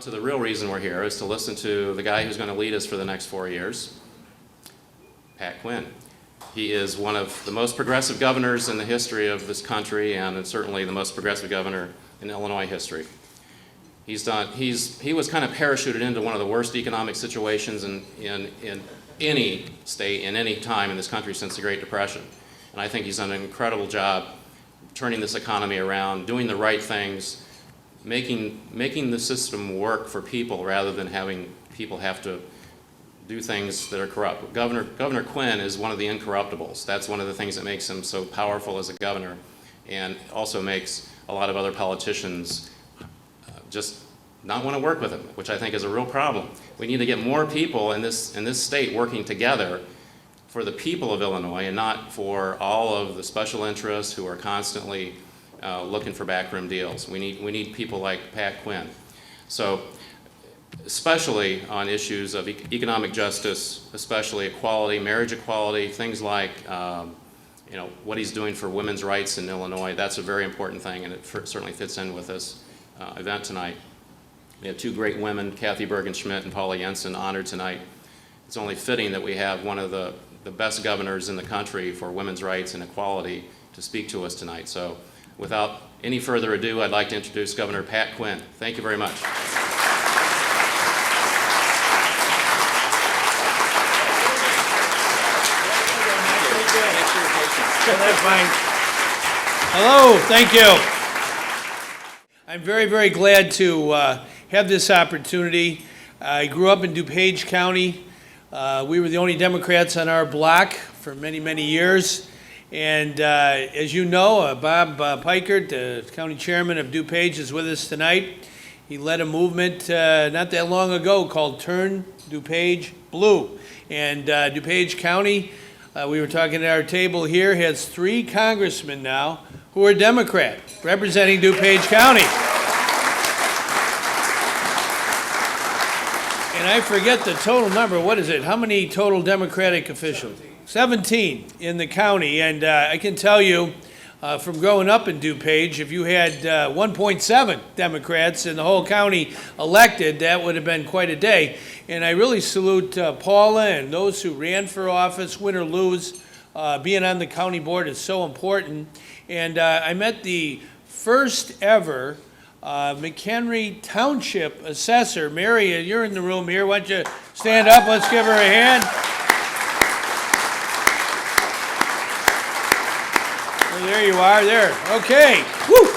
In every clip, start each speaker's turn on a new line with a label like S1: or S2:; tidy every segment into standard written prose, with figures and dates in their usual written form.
S1: to the real reason we're here is to listen to the guy who's going to lead us for the next 4 years, Pat Quinn. He is one of the most progressive governors in the history of this country, and certainly the most progressive governor in Illinois history. He was kind of parachuted into one of the worst economic situations in any state, in any time in this country since the Great Depression. And I think he's done an incredible job turning this economy around, doing the right things, making the system work for people rather than having people have to do things that are corrupt. Governor Quinn is one of the incorruptibles. That's one of the things that makes him so powerful as a governor, and also makes a lot of other politicians just not want to work with him, which I think is a real problem. We need to get more people in this state working together for the people of Illinois and not for all of the special interests who are constantly looking for backroom deals. We need people like Pat Quinn. So, especially on issues of economic justice, especially equality, marriage equality, things like what he's doing for women's rights in Illinois. That's a very important thing, and it certainly fits in with this event tonight. We have two great women, Kathy Bergen-Schmidt and Paula Jensen, honored tonight. It's only fitting that we have one of the best governors in the country for women's rights and equality to speak to us tonight. So without any further ado, I'd like to introduce Governor Pat Quinn. Thank you very much.
S2: Hello, thank you. I'm very, very glad to have this opportunity. I grew up in DuPage County. We were the only Democrats on our block for many, many years. And as you know, Bob Pikert, the county chairman of DuPage, is with us tonight. He led a movement not that long ago called Turn DuPage Blue. And DuPage County, we were talking at our table here, has 3 congressmen now who are Democrat representing DuPage County. And I forget the total number. What is it? How many total Democratic officials? 17 in the county. And I can tell you from growing up in DuPage, if you had 1.7 Democrats in the whole county elected, that would have been quite a day. And I really salute Paula and those who ran for office, win or lose. Being on the county board is so important. And I met the first ever McHenry Township assessor. Mary, you're in the room here. Why don't you stand up? Let's give her a hand. Well, there you are, there. Okay. Woo!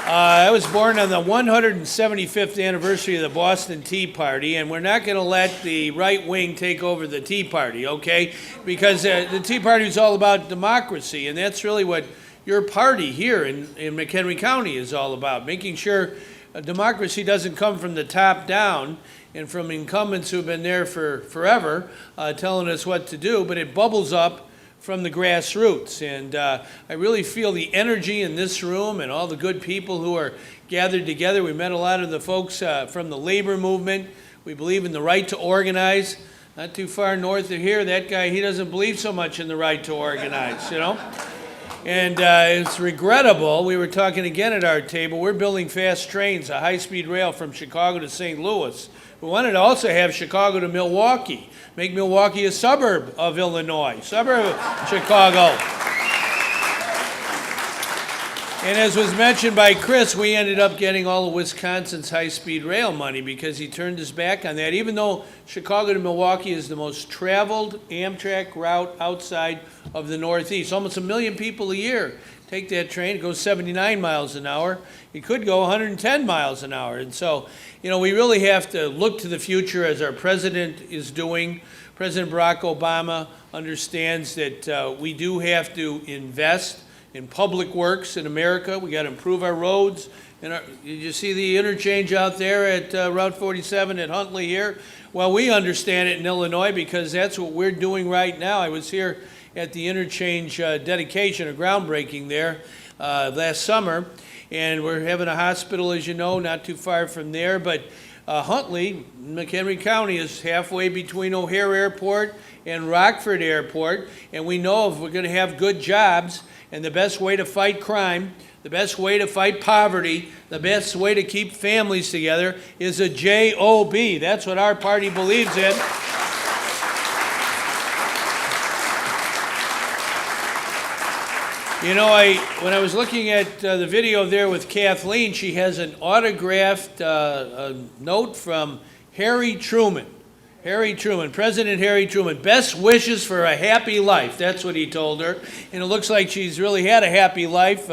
S2: I was born on the 175th anniversary of the Boston Tea Party, and we're not going to let the right wing take over the Tea Party, okay? Because the Tea Party is all about democracy, and that's really what your party here in McHenry County is all about, making sure democracy doesn't come from the top down and from incumbents who have been there for forever telling us what to do, but it bubbles up from the grassroots. And I really feel the energy in this room and all the good people who are gathered together. We met a lot of the folks from the labor movement. We believe in the right to organize. Not too far north of here, that guy, he doesn't believe so much in the right to organize, you know? And it's regrettable. We were talking again at our table. We're building fast trains, a high-speed rail from Chicago to St. Louis. We wanted to also have Chicago to Milwaukee, make Milwaukee a suburb of Illinois, suburb of Chicago. And as was mentioned by Chris, we ended up getting all of Wisconsin's high-speed rail money because he turned his back on that, even though Chicago to Milwaukee is the most traveled Amtrak route outside of the Northeast. Almost 1 million people a year take that train. It goes 79 miles an hour. It could go 110 miles an hour. And so, you know, we really have to look to the future as our president is doing. President Barack Obama understands that we do have to invest in public works in America. We got to improve our roads. Did you see the interchange out there at Route 47 at Huntley here? Well, we understand it in Illinois because that's what we're doing right now. I was here at the interchange dedication, a groundbreaking there last summer, and we're having a hospital, as you know, not too far from there. But Huntley, McHenry County, is halfway between O'Hare Airport and Rockford Airport, and we know if we're going to have good jobs, and the best way to fight crime, the best way to fight poverty, the best way to keep families together is a J-O-B. That's what our party believes in. You know, when I was looking at the video there with Kathleen, she has an autographed note from Harry Truman. Harry Truman, President Harry Truman, best wishes for a happy life. That's what he told her. And it looks like she's really had a happy life.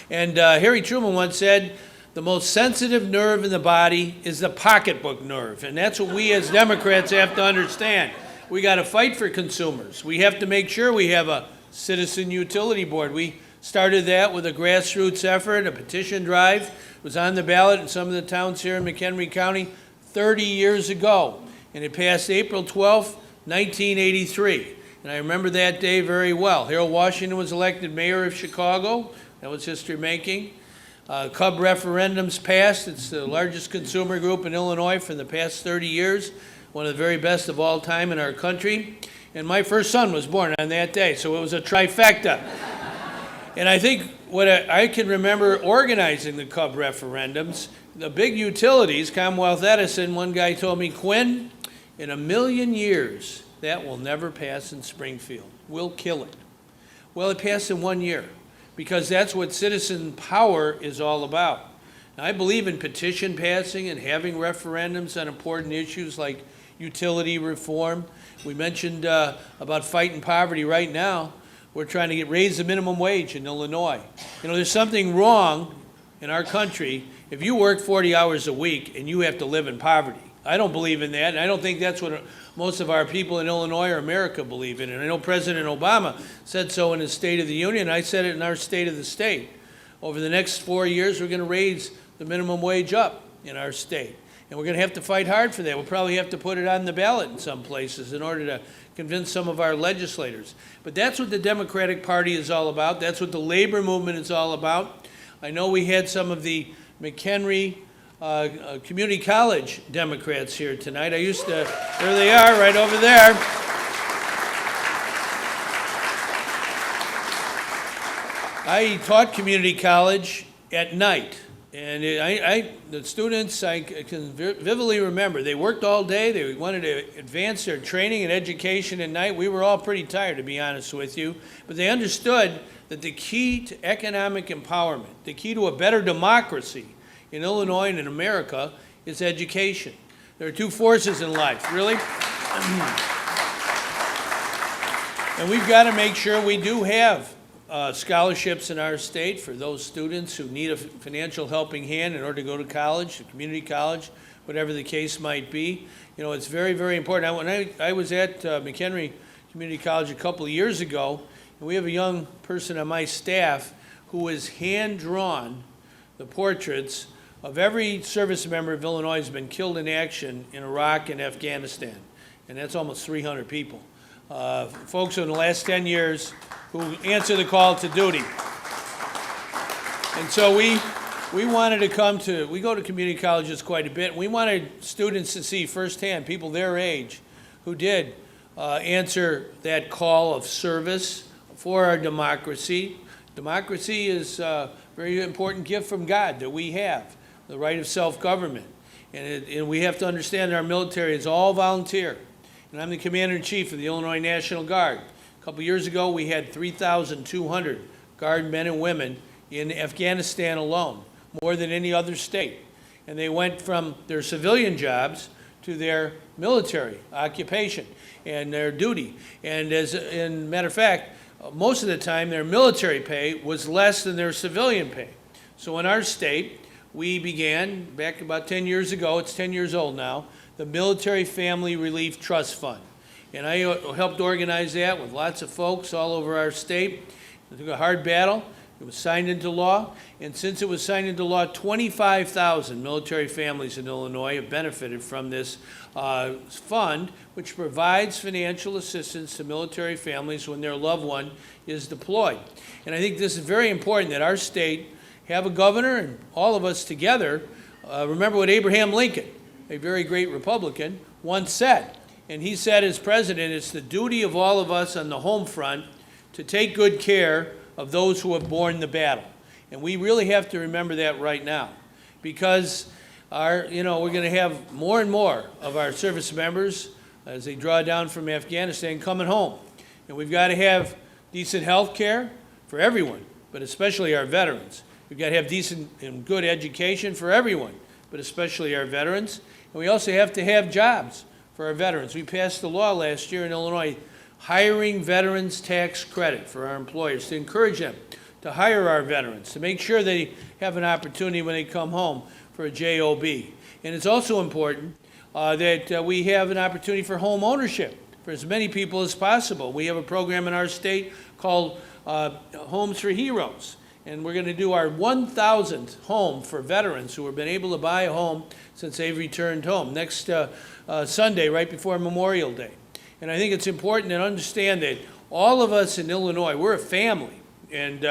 S2: Harry Truman once said, the most sensitive nerve in the body is the pocketbook nerve. And that's what we as Democrats have to understand. We got to fight for consumers. We have to make sure we have a Citizen Utility Board. We started that with a grassroots effort, a petition drive. It was on the ballot in some of the towns here in McHenry County 30 years ago. And it passed April 12th, 1983. And I remember that day very well. Harold Washington was elected mayor of Chicago. That was history making. Cub referendums passed. It's the largest consumer group in Illinois for the past 30 years. One of the very best of all time in our country. And my first son was born on that day, so it was a trifecta. And I think what I can remember organizing the Cub referendums, the big utilities, Commonwealth Edison, one guy told me, Quinn, in a million years, that will never pass in Springfield. We'll kill it. Well, it passed in 1 year, because that's what citizen power is all about. Now, I believe in petition passing and having referendums on important issues like utility reform. We mentioned about fighting poverty right now. We're trying to raise the minimum wage in Illinois. You know, there's something wrong in our country if you work 40 hours a week and you have to live in poverty. I don't believe in that, and I don't think that's what most of our people in Illinois or America believe in. And I know President Obama said so in his State of the Union. I said it in our State of the State. Over the next 4 years, we're going to raise the minimum wage up in our state. And we're going to have to fight hard for that. We'll probably have to put it on the ballot in some places in order to convince some of our legislators. But that's what the Democratic Party is all about. That's what the labor movement is all about. I know we had some of the McHenry Community College Democrats here tonight. There they are, right over there. I taught community college at night. And the students, I can vividly remember, they worked all day. They wanted to advance their training and education at night. We were all pretty tired, to be honest with you. But they understood that the key to economic empowerment, the key to a better democracy in Illinois and in America is education. There are two forces in life, really. And we've got to make sure we do have scholarships in our state for those students who need a financial helping hand in order to go to college, community college, whatever the case might be. You know, it's very, very important. When I was at McHenry Community College a couple of years ago, and we have a young person on my staff who has hand-drawn the portraits of every service member of Illinois who's been killed in action in Iraq and Afghanistan. And that's almost 300 people. Folks in the last 10 years who answer the call to duty. And so we wanted to we go to community colleges quite a bit, and we wanted students to see firsthand people their age who did answer that call of service for our democracy. Democracy is a very important gift from God that we have, the right of self-government. And we have to understand that our military is all volunteer. And I'm the Commander-in-Chief of the Illinois National Guard. A couple years ago, we had 3,200 Guard men and women in Afghanistan alone, more than any other state. And they went from their civilian jobs to their military occupation and their duty. And as a matter of fact, most of the time their military pay was less than their civilian pay. So in our state, we began, back about 10 years ago, it's 10 years old now, the Military Family Relief Trust Fund. And I helped organize that with lots of folks all over our state. It took a hard battle. It was signed into law. And since it was signed into law, 25,000 military families in Illinois have benefited from this fund, which provides financial assistance to military families when their loved one is deployed. And I think this is very important that our state have a governor and all of us together. Remember what Abraham Lincoln, a very great Republican, once said. And he said as president, it's the duty of all of us on the home front to take good care of those who have borne the battle. And we really have to remember that right now, because we're going to have more and more of our service members as they draw down from Afghanistan coming home. And we've got to have decent health care for everyone, but especially our veterans. We've got to have decent and good education for everyone, but especially our veterans. And we also have to have jobs for our veterans. We passed a law last year in Illinois hiring veterans tax credit for our employers to encourage them to hire our veterans, to make sure they have an opportunity when they come home for a job. And it's also important that we have an opportunity for home ownership for as many people as possible. We have a program in our state called Homes for Heroes, and we're going to do our 1,000th home for veterans who have been able to buy a home since they've returned home next Sunday, right before Memorial Day. And I think it's important to understand that all of us in Illinois, we're a family. And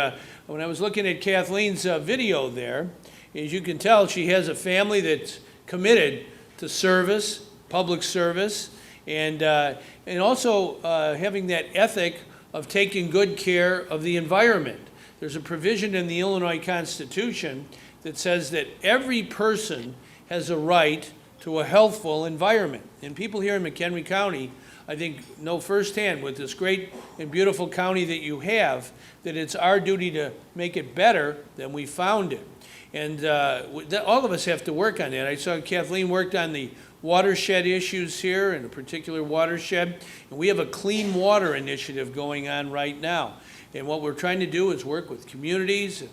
S2: when I was looking at Kathleen's video there, as you can tell, she has a family that's committed to service, public service, and also having that ethic of taking good care of the environment. There's a provision in the Illinois Constitution that says that every person has a right to a healthful environment. And people here in McHenry County, I think, know firsthand with this great and beautiful county that you have, that it's our duty to make it better than we found it. And all of us have to work on that. I saw Kathleen worked on the watershed issues here, in a particular watershed. And we have a clean water initiative going on right now. And what we're trying to do is work with communities,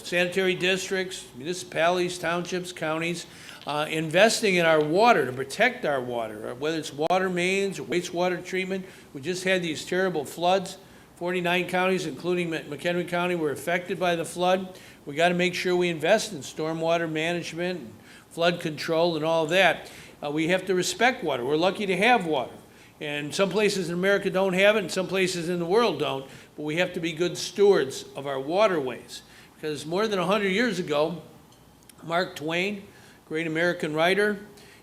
S2: sanitary districts, municipalities, townships, counties, investing in our water to protect our water, whether it's water mains or wastewater treatment. We just had these terrible floods. 49 counties, including McHenry County, were affected by the flood. We got to make sure we invest in stormwater management, and flood control, and all of that. We have to respect water. We're lucky to have water. And some places in America don't have it, and some places in the world don't. But we have to be good stewards of our waterways. Because more than 100 years ago, Mark Twain, great American writer,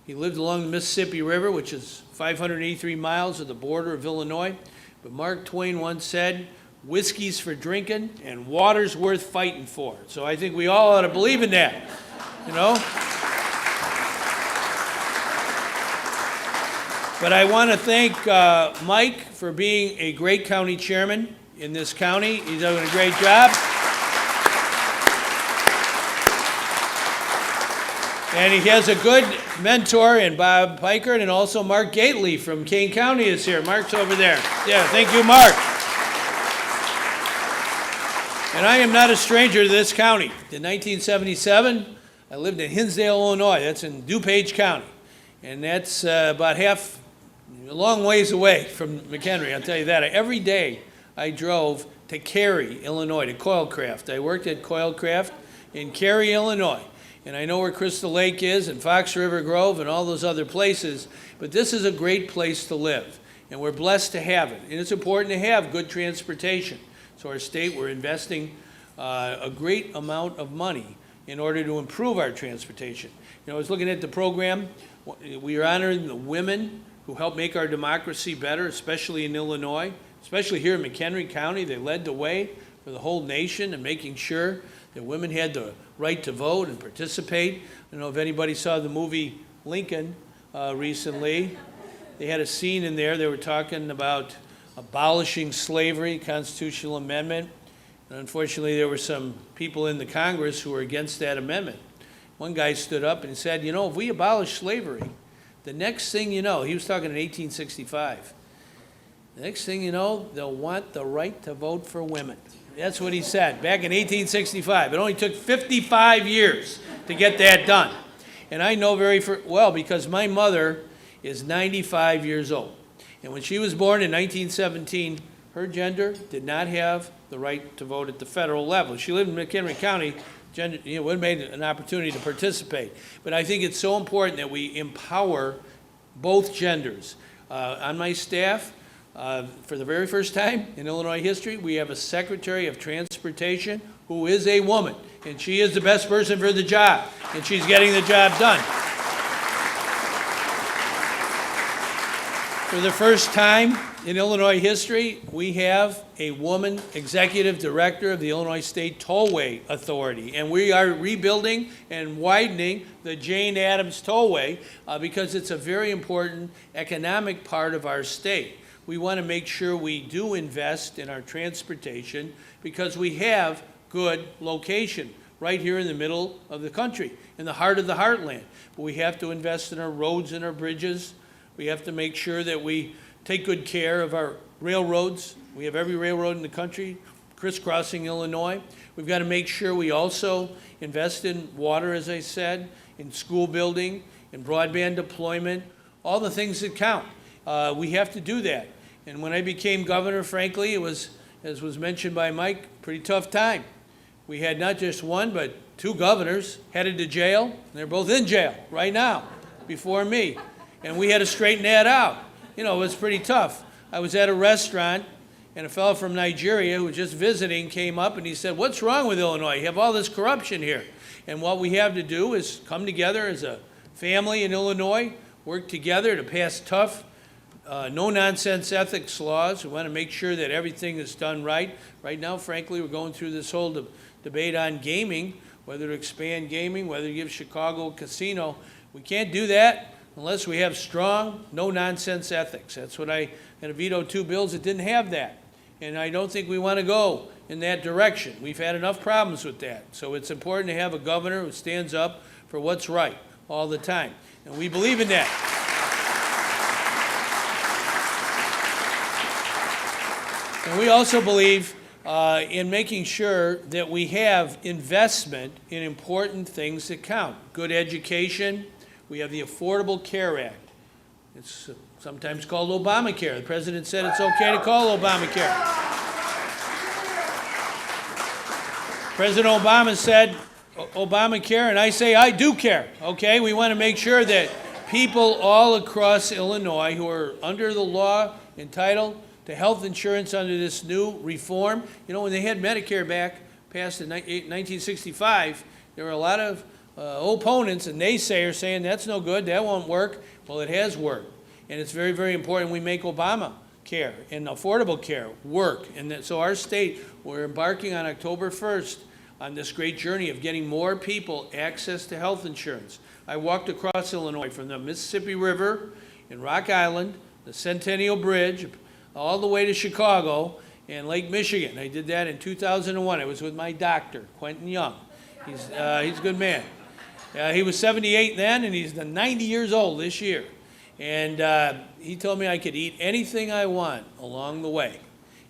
S2: he lived along the Mississippi River, which is 583 miles of the border of Illinois. But Mark Twain once said, "Whiskey's for drinking and water's worth fighting for." So I think we all ought to believe in that, But I want to thank Mike for being a great county chairman in this county. He's doing a great job. And he has a good mentor in Bob Pikert, and also Mark Gately from Kane County is here. Mark's over there. Yeah, thank you, Mark. And I am not a stranger to this county. In 1977, I lived in Hinsdale, Illinois. That's in DuPage County. And that's about a long ways away from McHenry, I'll tell you that. Every day I drove to Cary, Illinois, to Coilcraft. I worked at Coilcraft in Cary, Illinois. And I know where Crystal Lake is and Fox River Grove and all those other places, but this is a great place to live. And we're blessed to have it. And it's important to have good transportation. So our state, we're investing a great amount of money in order to improve our transportation. I was looking at the program. We are honoring the women who help make our democracy better, especially in Illinois, especially here in McHenry County. They led the way for the whole nation in making sure that women had the right to vote and participate. I don't know if anybody saw the movie Lincoln recently. They had a scene in there. They were talking about abolishing slavery, constitutional amendment. And unfortunately, there were some people in the Congress who were against that amendment. One guy stood up and said, if we abolish slavery, the next thing you know, he was talking in 1865, the next thing you know, they'll want the right to vote for women. That's what he said back in 1865. It only took 55 years to get that done. And I know very well because my mother is 95 years old. And when she was born in 1917, her gender did not have the right to vote at the federal level. She lived in McHenry County. Gender, would have made an opportunity to participate. But I think it's so important that we empower both genders. On my staff, for the very first time in Illinois history, we have a Secretary of Transportation who is a woman, and she is the best person for the job, and she's getting the job done. For the first time in Illinois history, we have a woman executive director of the Illinois State Tollway Authority, and we are rebuilding and widening the Jane Addams Tollway because it's a very important economic part of our state. We want to make sure we do invest in our transportation because we have good location right here in the middle of the country, in the heart of the heartland. But we have to invest in our roads and our bridges. We have to make sure that we take good care of our railroads. We have every railroad in the country crisscrossing Illinois. We've got to make sure we also invest in water, as I said, in school building, in broadband deployment, all the things that count. We have to do that. And when I became governor, frankly, it was, as was mentioned by Mike, a pretty tough time. We had not just one, but two governors headed to jail, and they're both in jail right now, before me. And we had to straighten that out. You know, it was pretty tough. I was at a restaurant, and a fellow from Nigeria who was just visiting came up, and he said, "What's wrong with Illinois? You have all this corruption here." And what we have to do is come together as a family in Illinois, work together to pass tough, no-nonsense ethics laws. We want to make sure that everything is done right. Right now, frankly, we're going through this whole debate on gaming, whether to expand gaming, whether to give Chicago a casino. We can't do that unless we have strong, no-nonsense ethics. That's what I had to veto two bills that didn't have that. And I don't think we want to go in that direction. We've had enough problems with that. So it's important to have a governor who stands up for what's right all the time. And we believe in that. And we also believe in making sure that we have investment in important things that count. Good education. We have the Affordable Care Act. It's sometimes called Obamacare. The president said it's okay to call Obamacare. President Obama said Obamacare, and I say I do care, okay? We want to make sure that people all across Illinois who are under the law entitled to health insurance under this new reform. You know, when they had Medicare passed in 1965, there were a lot of opponents and naysayers saying that's no good, that won't work. Well, it has worked. And it's very, very important we make Obamacare and Affordable Care work. And so our state, we're embarking on October 1st on this great journey of getting more people access to health insurance. I walked across Illinois from the Mississippi River in Rock Island, the Centennial Bridge, all the way to Chicago and Lake Michigan. I did that in 2001. I was with my doctor, Quentin Young. He's a good man. He was 78 then, and he's 90 years old this year. And he told me I could eat anything I want along the way.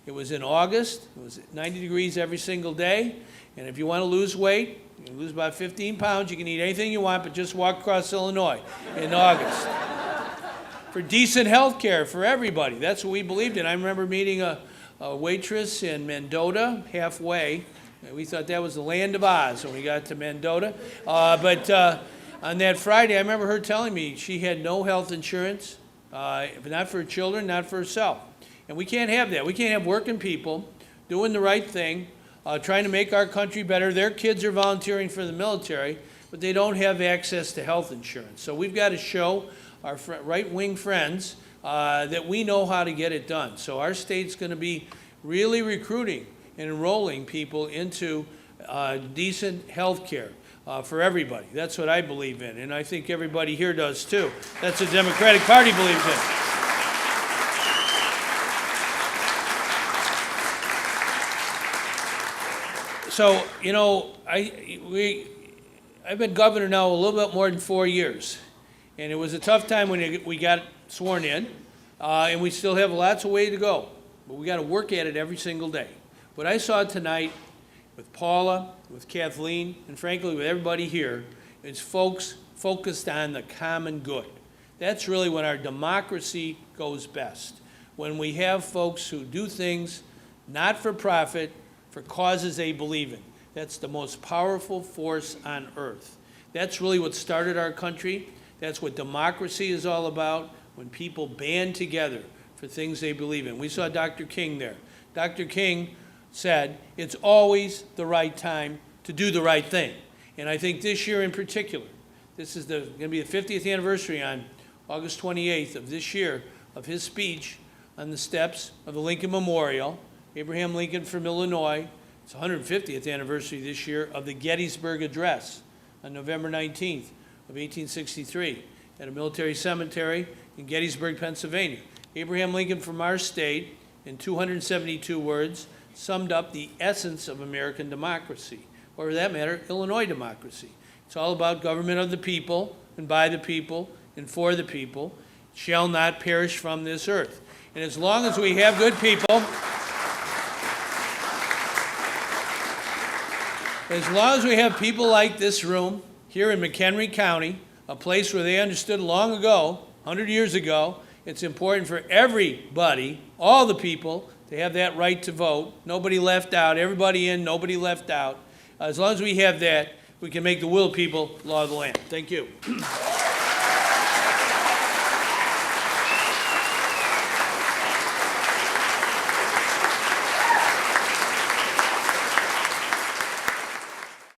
S2: It was in August. It was 90 degrees every single day. And if you want to lose weight, you lose about 15 pounds, you can eat anything you want, but just walk across Illinois in August. For decent health care for everybody. That's what we believed in. I remember meeting a waitress in Mendota halfway. We thought that was the land of Oz when we got to Mendota. But on that Friday, I remember her telling me she had no health insurance, not for her children, not for herself. And we can't have that. We can't have working people doing the right thing, trying to make our country better. Their kids are volunteering for the military, but they don't have access to health insurance. So we've got to show our right-wing friends that we know how to get it done. So our state's going to be really recruiting and enrolling people into decent health care for everybody. That's what I believe in, and I think everybody here does too. That's what the Democratic Party believes in. So, you know, I've been governor now a little bit more than 4 years, and it was a tough time when we got sworn in, and we still have lots of way to go, but we got to work at it every single day. What I saw tonight with Paula, with Kathleen, and frankly with everybody here, is folks focused on the common good. That's really when our democracy goes best. When we have folks who do things not for profit, for causes they believe in. That's the most powerful force on earth. That's really what started our country. That's what democracy is all about, when people band together for things they believe in. We saw Dr. King there. Dr. King said, it's always the right time to do the right thing. And I think this year in particular, this is going to be the 50th anniversary on August 28th of this year of his speech on the steps of the Lincoln Memorial, Abraham Lincoln from Illinois. It's the 150th anniversary this year of the Gettysburg Address on November 19th of 1863 at a military cemetery in Gettysburg, Pennsylvania. Abraham Lincoln from our state, in 272 words, summed up the essence of American democracy, or for that matter, Illinois democracy. It's all about government of the people, and by the people, and for the people, shall not perish from this earth. And as long as we have good people, as long as we have people like this room here in McHenry County, a place where they understood long ago, 100 years ago, it's important for everybody, all the people, to have that right to vote. Nobody left out, everybody in, nobody left out. As long as we have that, we can make the will of people law of the land. Thank you.